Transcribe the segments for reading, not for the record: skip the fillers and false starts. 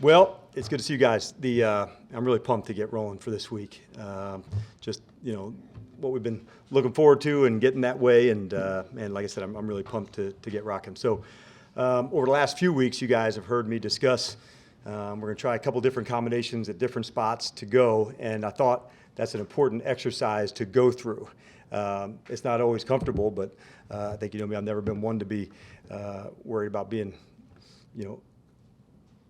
Well, it's good to see you guys. I'm really pumped to get rolling for this week. Just what we've been looking forward to and getting that way, and like I said, I'm really pumped to get rocking. So over the last few weeks, you guys have heard me discuss. We're going to try a couple different combinations at different spots to go, and I thought that's an important exercise to go through. It's not always comfortable, but I think you know me. I've never been one to be worried about being,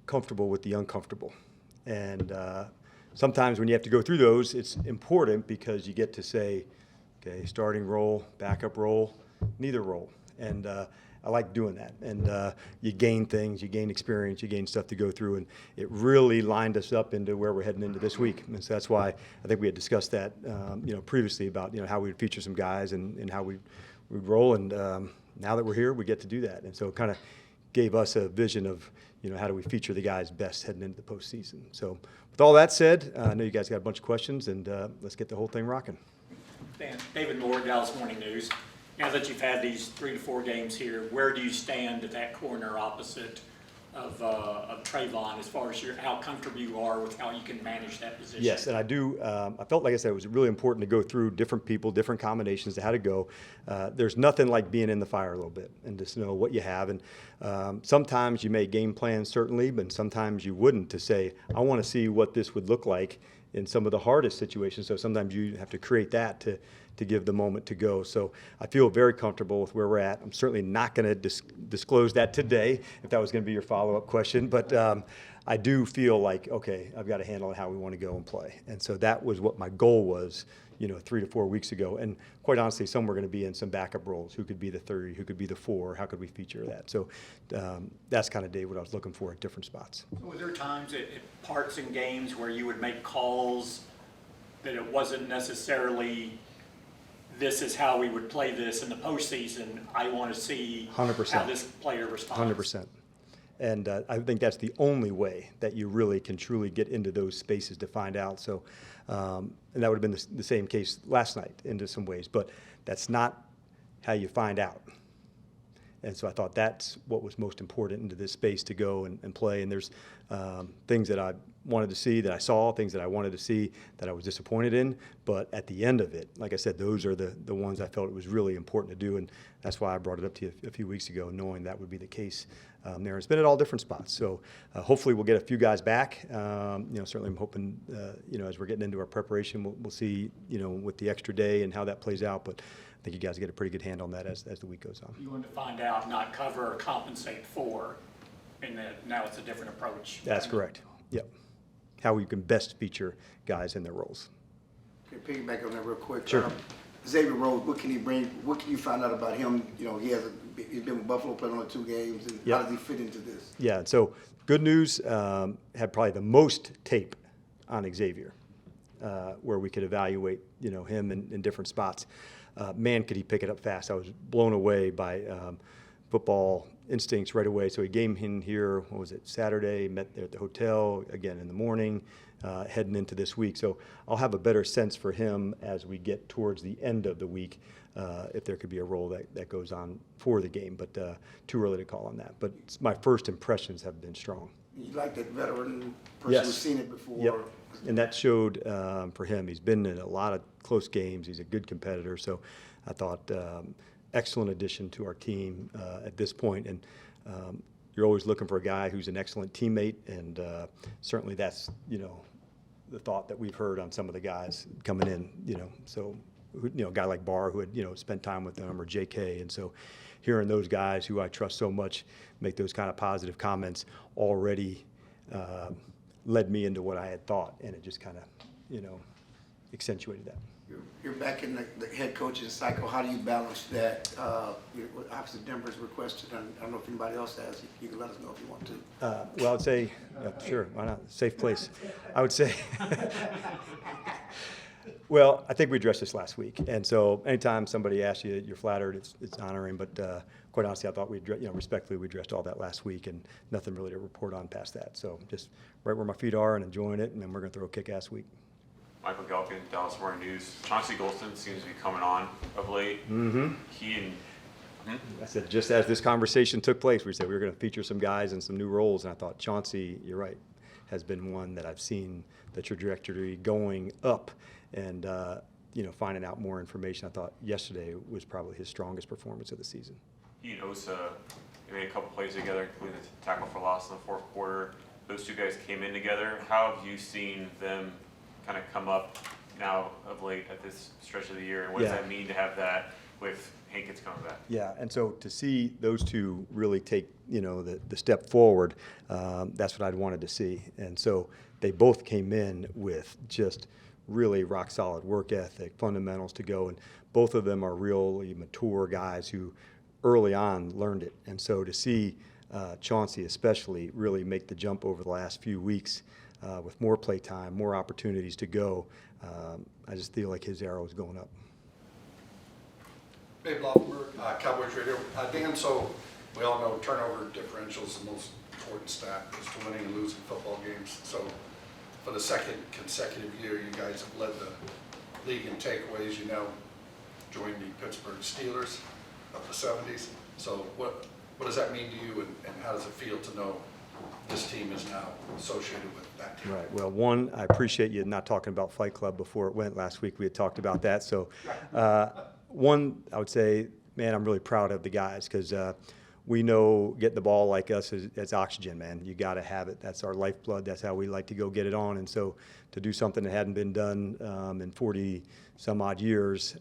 comfortable with the uncomfortable. And sometimes when you have to go through those, it's important because you get to say, okay, starting role, backup role, neither role. And I like doing that. And you gain things, you gain experience, you gain stuff to go through. And it really lined us up into where we're heading into this week. And so that's why I think we had discussed that, previously about, how we would feature some guys and how we'd roll. And now that we're here, we get to do that. And so it kind of gave us a vision of, how do we feature the guys best heading into the postseason. So with all that said, I know you guys got a bunch of questions, and let's get the whole thing rocking. Dan, David Moore, Dallas Morning News. Now that you've had these 3 to 4 games here, where do you stand at that corner opposite of Trayvon as far as how comfortable you are with how you can manage that position? Yes, and I do. I felt, like I said, it was really important to go through different people, different combinations to how to go. There's nothing like being in the fire a little bit and just know what you have. And sometimes you may game plan, certainly, but sometimes you wouldn't, to say, I want to see what this would look like in some of the hardest situations. So sometimes you have to create that to give the moment to go. So I feel very comfortable with where we're at. I'm certainly not going to disclose that today, if that was going to be your follow-up question. But I do feel like, okay, I've got to handle how we want to go and play. And so that was what my goal was, 3 to 4 weeks ago. And quite honestly, some were going to be in some backup roles. Who could be the 3? Who could be the 4? How could we feature that? So that's kind of, Dave, what I was looking for at different spots. So were there times at parts in games where you would make calls that it wasn't necessarily, this is how we would play this in the postseason? I want to see 100%. How this player responds. 100%. And I think that's the only way that you really can truly get into those spaces to find out. So, and that would have been the same case last night into some ways, but that's not how you find out. And so I thought that's what was most important into this space to go and play. And there's things that I wanted to see, that I saw, things that I wanted to see that I was disappointed in. But at the end of it, like I said, those are the ones I felt it was really important to do. And that's why I brought it up to you a few weeks ago, knowing that would be the case there. It's been at all different spots. So hopefully we'll get a few guys back. Certainly I'm hoping, as we're getting into our preparation, we'll see, with the extra day and how that plays out. But I think you guys get a pretty good handle on that as the week goes on. You want to find out, not cover or compensate for, and that now it's a different approach. That's correct. Yep. How you can best feature guys in their roles. Okay, piggyback on that real quick. Sure. Xavier Rhodes, what can he bring? What can you find out about him? He's been with Buffalo, played on 2 games, and Yep. how does he fit into this? Yeah. So good news. Had probably the most tape on Xavier, where we could evaluate, him in different spots. Man, could he pick it up fast. I was blown away by football instincts right away. So he came in here, Saturday, met there at the hotel, again in the morning, heading into this week. So I'll have a better sense for him as we get towards the end of the week, if there could be a role that goes on for the game. But too early to call on that. But my first impressions have been strong. You like that veteran person Yes. who's seen it before? Yep. And that showed for him. He's been in a lot of close games. He's a good competitor. So I thought excellent addition to our team at this point. And you're always looking for a guy who's an excellent teammate. And certainly that's, the thought that we've heard on some of the guys coming in, So, a guy like Barr who had, spent time with them, or JK. And so hearing those guys who I trust so much make those kind of positive comments already led me into what I had thought, and it just kind of, accentuated that. You're back in the head coaching cycle. How do you balance that? Obviously, Denver's requested, and I don't know if anybody else has. You can let us know if you want to. Well, I'd say, sure, why not? Safe place. I would say, well, I think we addressed this last week. And so anytime somebody asks you, you're flattered, it's honoring. But quite honestly, I thought respectfully, we addressed all that last week, and nothing really to report on past that. So just right where my feet are and enjoying it, and then we're going to throw a kick-ass week. Michael Galpin, Dallas Morning News. Chauncey Golston seems to be coming on of late. Mm-hmm. He and I said, just as this conversation took place, we said we were going to feature some guys in some new roles, and I thought, Chauncey, you're right. has been one that I've seen the trajectory going up, and finding out more information. I thought yesterday was probably his strongest performance of the season. He and Osa made a couple plays together, including the tackle for loss in the fourth quarter. Those two guys came in together. How have you seen them kind of come up now of late at this stretch of the year, and what does that mean to have that with Hankins coming back? Yeah, and so to see those two really take, the step forward, that's what I'd wanted to see. And so they both came in with just really rock solid work ethic, fundamentals to go, and both of them are really mature guys who early on learned it. And so to see Chauncey especially really make the jump over the last few weeks with more play time, more opportunities to go, I just feel like his arrow is going up. Dave Laufenberg, Cowboys Radio. Dan, so we all know turnover differential is the most important stat as to winning and losing football games. So for the second consecutive year, you guys have led the league in takeaways. You now joined the Pittsburgh Steelers of the 70s. So what does that mean to you, and how does it feel to know this team is now associated with that team? Right. Well, one, I appreciate you not talking about Fight Club before it went. Last week we had talked about that. So one, I would say, man, I'm really proud of the guys, because we know getting the ball like us is oxygen, man. You got to have it. That's our lifeblood. That's how we like to go get it on. And so to do something that hadn't been done in 40 some odd years,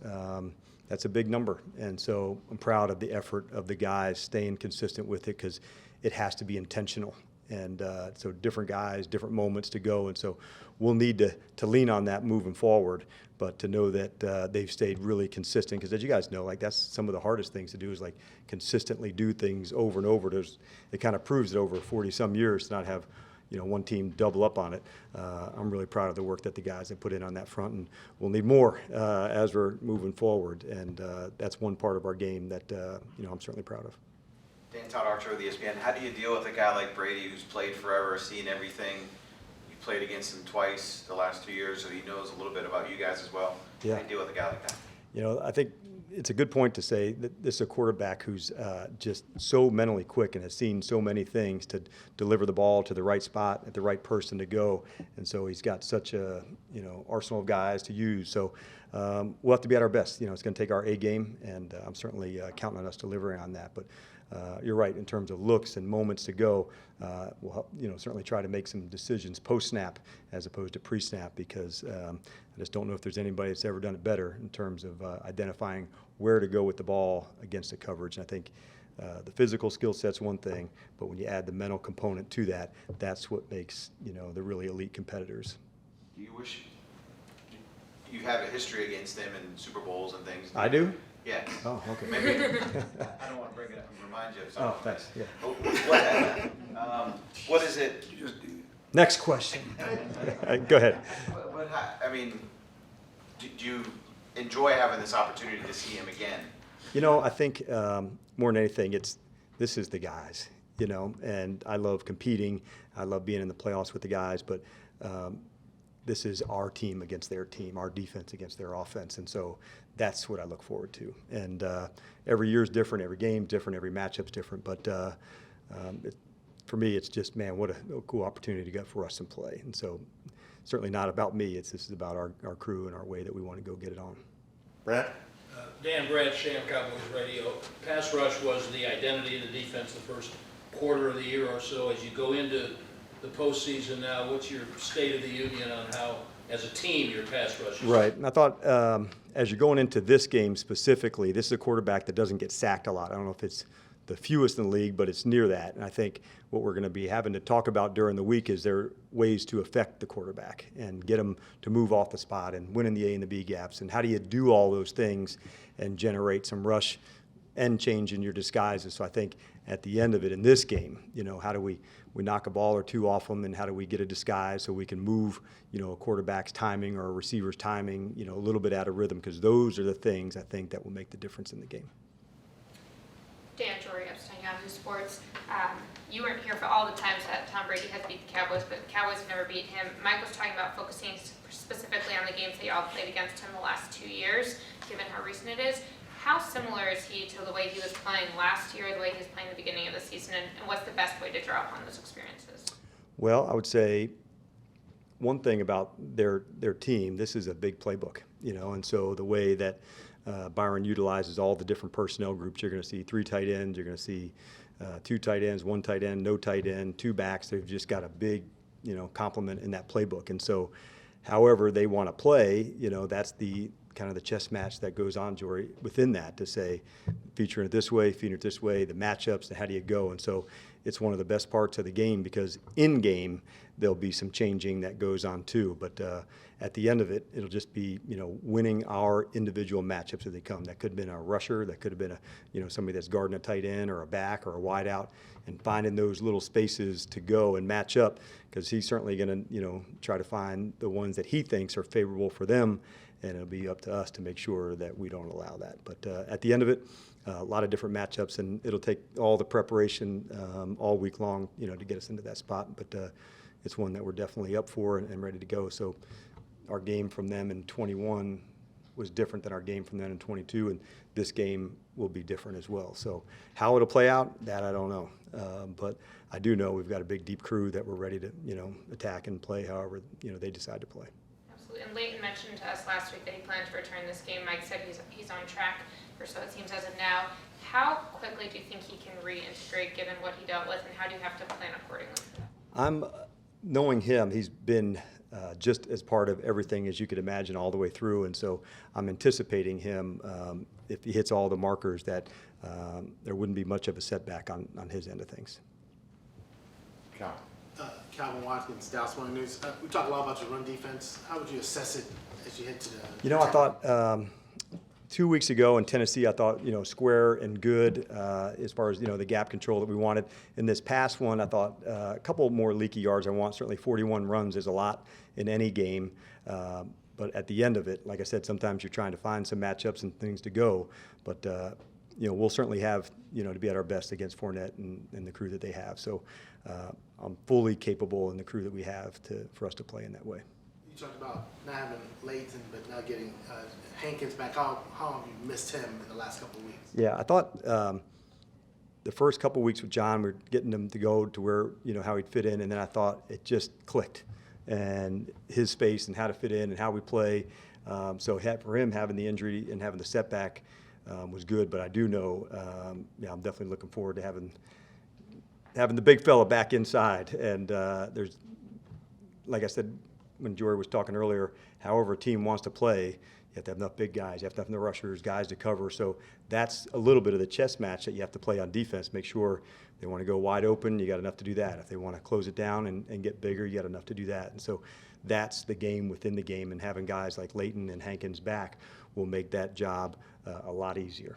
that's a big number. And so I'm proud of the effort of the guys staying consistent with it, because it has to be intentional. And so different guys, different moments to go. And so we'll need to lean on that moving forward, but to know that they've stayed really consistent, because as you guys know, like, that's some of the hardest things to do, is like consistently do things over and over. It kind of proves that over 40 some years to not have, one team double up on it. I'm really proud of the work that the guys have put in on that front, and we'll need more as we're moving forward. And that's one part of our game that, I'm certainly proud of. Dan, Todd Archer with ESPN. How do you deal with a guy like Brady, who's played forever, seen everything? You played against him twice the last 2 years, so he knows a little bit about you guys as well. Yeah. How do you deal with a guy like that? I think it's a good point to say that this is a quarterback who's just so mentally quick and has seen so many things to deliver the ball to the right spot at the right person to go. And so he's got such a, arsenal of guys to use. So we'll have to be at our best. It's going to take our A game, and I'm certainly counting on us delivering on that. But you're right, in terms of looks and moments to go, we'll certainly try to make some decisions post-snap as opposed to pre-snap, because I just don't know if there's anybody that's ever done it better in terms of identifying where to go with the ball against the coverage. And I think the physical skill set's one thing, but when you add the mental component to that, that's what makes the really elite competitors. Do you wish you have a history against him in Super Bowls and things? I do? Yeah. Oh, okay. Maybe, I don't want to bring it up and remind you of something. Oh, thanks. Yeah. What is it? Next question. Go ahead. Do you enjoy having this opportunity to see him again? I think more than anything, this is the guys, and I love competing. I love being in the playoffs with the guys, but this is our team against their team, our defense against their offense. And so that's what I look forward to. And every year is different, every game's different, every matchup's different. But for me, it's just, man, what a cool opportunity to get for us to play. And so certainly not about me. This is about our crew and our way that we want to go get it on. Brad? Dan, Brad Sham, Cowboys Radio. Pass rush was the identity of the defense the first quarter of the year or so. As you go into the postseason now, what's your state of the union on how, as a team, your pass rush is? Right. And I thought as you're going into this game specifically, this is a quarterback that doesn't get sacked a lot. I don't know if it's the fewest in the league, but it's near that. And I think what we're going to be having to talk about during the week is there are ways to affect the quarterback and get him to move off the spot and win in the A and the B gaps. And how do you do all those things and generate some rush and change in your disguises? So I think at the end of it in this game, how do we knock a ball or two off them, and how do we get a disguise so we can move, a quarterback's timing or a receiver's timing, a little bit out of rhythm, because those are the things I think that will make the difference in the game. Dan Jory, Epstein, Yahoo Sports. You weren't here for all the times that Tom Brady has beat the Cowboys, but the Cowboys have never beat him. Mike was talking about focusing specifically on the games that y'all played against him the last 2 years, given how recent it is. How similar is he to the way he was playing last year, the way he was playing at the beginning of the season, and what's the best way to draw upon those experiences? Well, I would say one thing about their team, this is a big playbook, and so the way that Byron utilizes all the different personnel groups, you're going to see 3 tight ends, you're going to see 2 tight ends, 1 tight end, no tight end, 2 backs. They've just got a big, complement in that playbook. And so however they want to play, that's the kind of the chess match that goes on, Jory, within that to say, featuring it this way, featuring it this way, the matchups, and how do you go? And so it's one of the best parts of the game because in game there'll be some changing that goes on too. But at the end of it, it'll just be winning our individual matchups as they come. That could have been a rusher, that could have been a somebody that's guarding a tight end or a back or a wide out, and finding those little spaces to go and match up because he's certainly going to try to find the ones that he thinks are favorable for them, and it'll be up to us to make sure that we don't allow that. But at the end of it, a lot of different matchups, and it'll take all the preparation all week long, to get us into that spot. But it's one that we're definitely up for and ready to go. So our game from them in 21 was different than our game from them in 22, and this game will be different as well. So how it'll play out, that I don't know. But I do know we've got a big, deep crew that we're ready to, attack and play however, they decide to play. Absolutely. And Leighton mentioned to us last week that he planned to return this game. Mike said he's on track, or so it seems as of now. How quickly do you think he can reintegrate given what he dealt with, and how do you have to plan accordingly? Knowing him, he's been just as part of everything as you could imagine all the way through, and so I'm anticipating him, if he hits all the markers, that there wouldn't be much of a setback on his end of things. Calvin Watkins, Dallas Morning News. We talk a lot about your run defense. How would you assess it as you head to the... I thought 2 weeks ago in Tennessee, I thought, square and good as far as, the gap control that we wanted. In this past one, I thought a couple more leaky yards I want. Certainly 41 runs is a lot in any game. But at the end of it, like I said, sometimes you're trying to find some matchups and things to go. But, we'll certainly have, to be at our best against Fournette and the crew that they have. So I'm fully capable in the crew that we have for us to play in that way. You talked about not having Leighton, but now getting Hankins back. How have you missed him in the last couple of weeks? Yeah, I thought the first couple of weeks with John, we were getting him to go to where, how he'd fit in, and then I thought it just clicked, and his space and how to fit in and how we play. So for him, having the injury and having the setback was good, but I do know, I'm definitely looking forward to having the big fella back inside. And there's, like I said, when Jory was talking earlier, however a team wants to play, you have to have enough big guys, you have to have enough rushers, guys to cover. So that's a little bit of the chess match that you have to play on defense. Make sure they want to go wide open, you got enough to do that. If they want to close it down and get bigger, you got enough to do that. And so that's the game within the game, and having guys like Leighton and Hankins back will make that job a lot easier.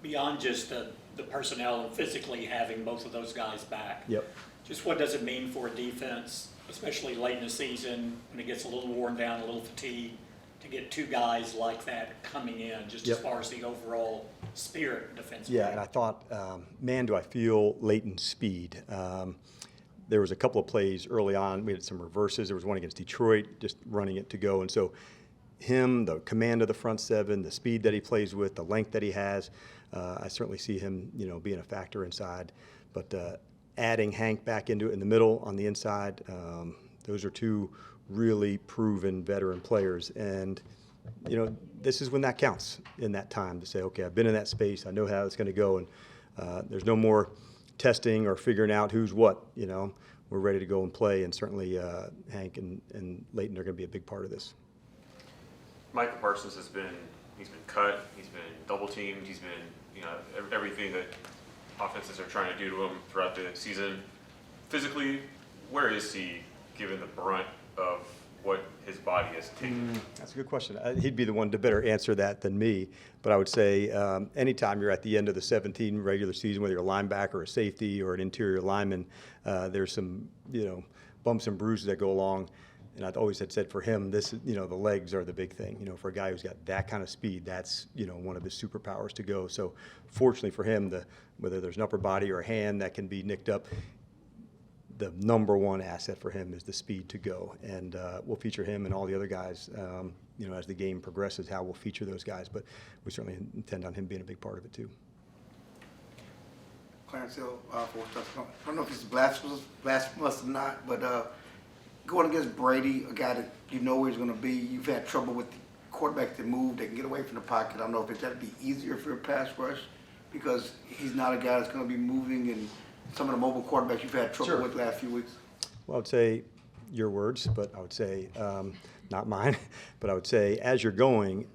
Beyond just the personnel and physically having both of those guys back. Yep. Just what does it mean for a defense, especially late in the season when it gets a little worn down, a little fatigued, to get 2 guys like that coming in, just as far as the overall spirit defensively? Yeah, and I thought, man, do I feel Leighton's speed. There was a couple of plays early on. We had some reverses. There was one against Detroit, just running it to go. And so him, the command of the front seven, the speed that he plays with, the length that he has, I certainly see him, being a factor inside. But adding Hank back into it in the middle on the inside, those are 2 really proven veteran players. And, this is when that counts in that time to say, okay, I've been in that space. I know how it's going to go. And there's no more testing or figuring out who's what. We're ready to go and play. And certainly Hank and Leighton are going to be a big part of this. Micah Parsons he's been cut, he's been double teamed, he's been, everything that offenses are trying to do to him throughout the season. Physically, where is he given the brunt of what his body has taken? That's a good question. He'd be the one to better answer that than me. But I would say anytime you're at the end of the 17 regular season, whether you're a linebacker or a safety or an interior lineman, there's some, bumps and bruises that go along. And I've always had said for him, this, the legs are the big thing. For a guy who's got that kind of speed, that's, one of his superpowers to go. So fortunately for him, whether there's an upper body or a hand that can be nicked up, the number one asset for him is the speed to go. And we'll feature him and all the other guys, as the game progresses, how we'll feature those guys. But we certainly intend on him being a big part of it too. Clarence Hill, for a touchdown. I don't know if it's blasphemous or not, but going against Brady, a guy that you know where he's going to be, you've had trouble with the quarterback that move, they can get away from the pocket. I don't know if that'd be easier for a pass rush because he's not a guy that's going to be moving, and some of the mobile quarterbacks you've had trouble with the last few weeks. Well, I would say your words, but I would say not mine. But I would say as you're going,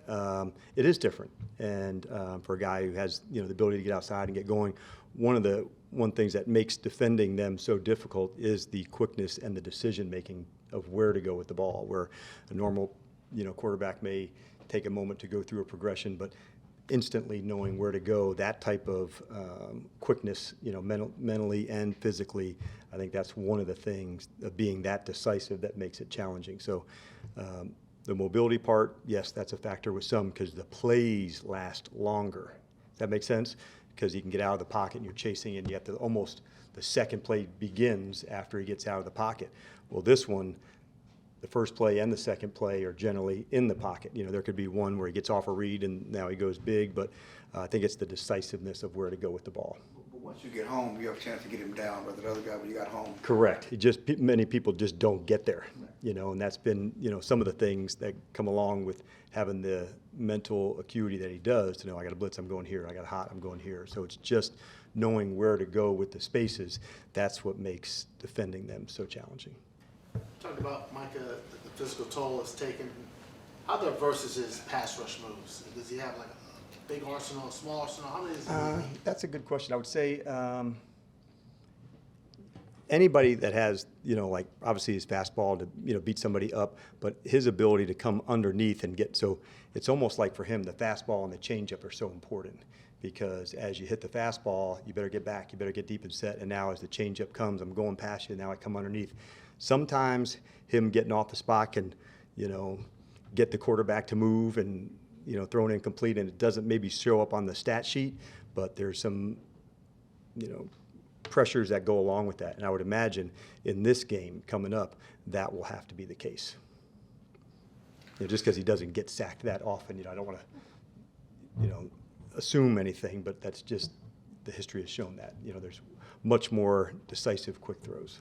it is different. And for a guy who has the ability to get outside and get going, one things that makes defending them so difficult is the quickness and the decision making of where to go with the ball. Where a normal quarterback may take a moment to go through a progression, but instantly knowing where to go, that type of quickness, mentally and physically, I think that's one of the things of being that decisive that makes it challenging. So the mobility part, yes, that's a factor with some because the plays last longer. Does that make sense? Because he can get out of the pocket and you're chasing and you have to almost, the second play begins after he gets out of the pocket. Well, this one, the first play and the second play are generally in the pocket. There could be one where he gets off a read and now he goes big, but I think it's the decisiveness of where to go with the ball. But once you get home, you have a chance to get him down, but the other guy when you got home. Correct. Many people just don't get there, and that's been, some of the things that come along with having the mental acuity that he does to know, I got a blitz, I'm going here, I got a hot, I'm going here. So it's just knowing where to go with the spaces. That's what makes defending them so challenging. Talked about Micah, the physical toll it's taken. How diverse is his pass rush moves? Does he have like a big arsenal, a small arsenal? How many is he? That's a good question. I would say anybody that has, like obviously his fastball to, beat somebody up, but his ability to come underneath and get, so it's almost like for him, the fastball and the changeup are so important because as you hit the fastball, you better get back, you better get deep and set, and now as the changeup comes, I'm going past you, now I come underneath. Sometimes him getting off the spot can, get the quarterback to move and, throw an incomplete, and it doesn't maybe show up on the stat sheet, but there's some, pressures that go along with that. And I would imagine in this game coming up, that will have to be the case. Just because he doesn't get sacked that often, I don't want to, assume anything, but that's just, the history has shown that. There's much more decisive, quick throws.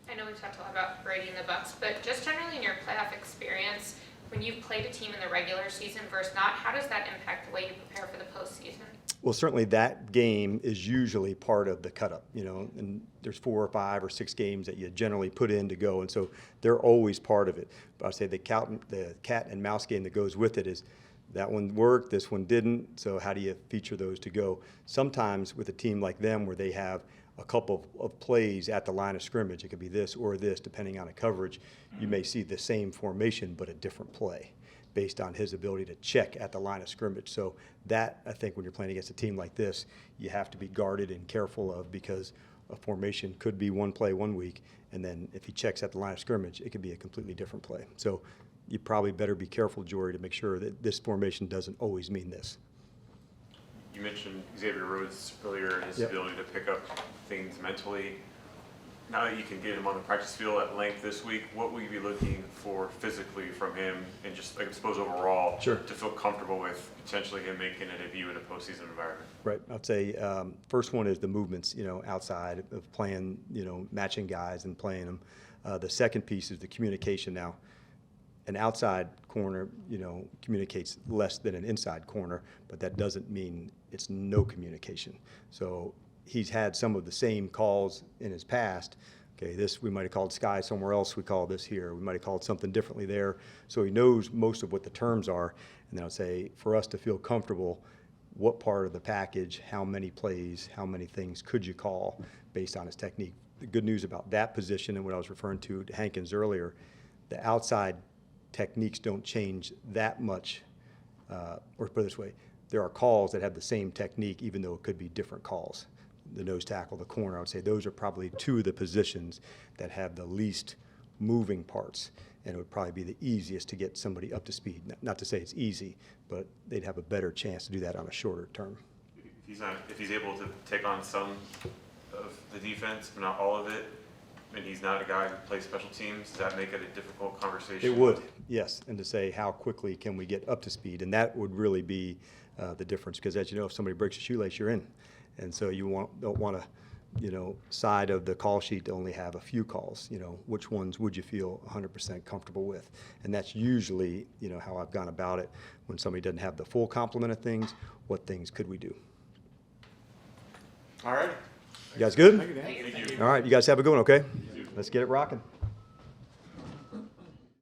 I know we've talked a lot about Brady and the Bucs, but just generally in your playoff experience, when you've played a team in the regular season versus not, how does that impact the way you prepare for the postseason? Well, certainly that game is usually part of the cut-up, and there's 4 or 5 or 6 games that you generally put in to go, and so they're always part of it. But I'd say the cat and mouse game that goes with it is that one worked, this one didn't, so how do you feature those to go? Sometimes with a team like them where they have a couple of plays at the line of scrimmage, it could be this or this, depending on the coverage, you may see the same formation but a different play based on his ability to check at the line of scrimmage. So that, I think, when you're playing against a team like this, you have to be guarded and careful of because a formation could be one play one week, and then if he checks at the line of scrimmage, it could be a completely different play. So you probably better be careful, Jory, to make sure that this formation doesn't always mean this. You mentioned Xavier Rhodes earlier and his Yep. ability to pick up things mentally. Now that you can get him on the practice field at length this week, what will you be looking for physically from him and just, I suppose, overall Sure. to feel comfortable with potentially him making a debut in a postseason environment? Right. I'd say first one is the movements, outside of playing, matching guys and playing them. The second piece is the communication. Now, an outside corner, communicates less than an inside corner, but that doesn't mean it's no communication. So he's had some of the same calls in his past. Okay, this we might have called sky somewhere else, we call this here. We might have called something differently there. So he knows most of what the terms are. And then I'll say, for us to feel comfortable, what part of the package, how many plays, how many things could you call based on his technique? The good news about that position and what I was referring to Hankins earlier, the outside techniques don't change that much, or put it this way, there are calls that have the same technique even though it could be different calls. The nose tackle, the corner, I would say those are probably 2 of the positions that have the least moving parts, and it would probably be the easiest to get somebody up to speed. Not to say it's easy, but they'd have a better chance to do that on a shorter term. If he's able to take on some of the defense, but not all of it, and he's not a guy who plays special teams, does that make it a difficult conversation? It would, yes, and to say how quickly can we get up to speed, and that would really be the difference, because as you know, if somebody breaks a shoelace, you're in. And so you don't want to, side of the call sheet to only have a few calls. Which ones would you feel 100% comfortable with? And that's usually, how I've gone about it. When somebody doesn't have the full complement of things, what things could we do? All right. You guys good? Thank you. All right, you guys have a good one, okay? Let's get it rocking.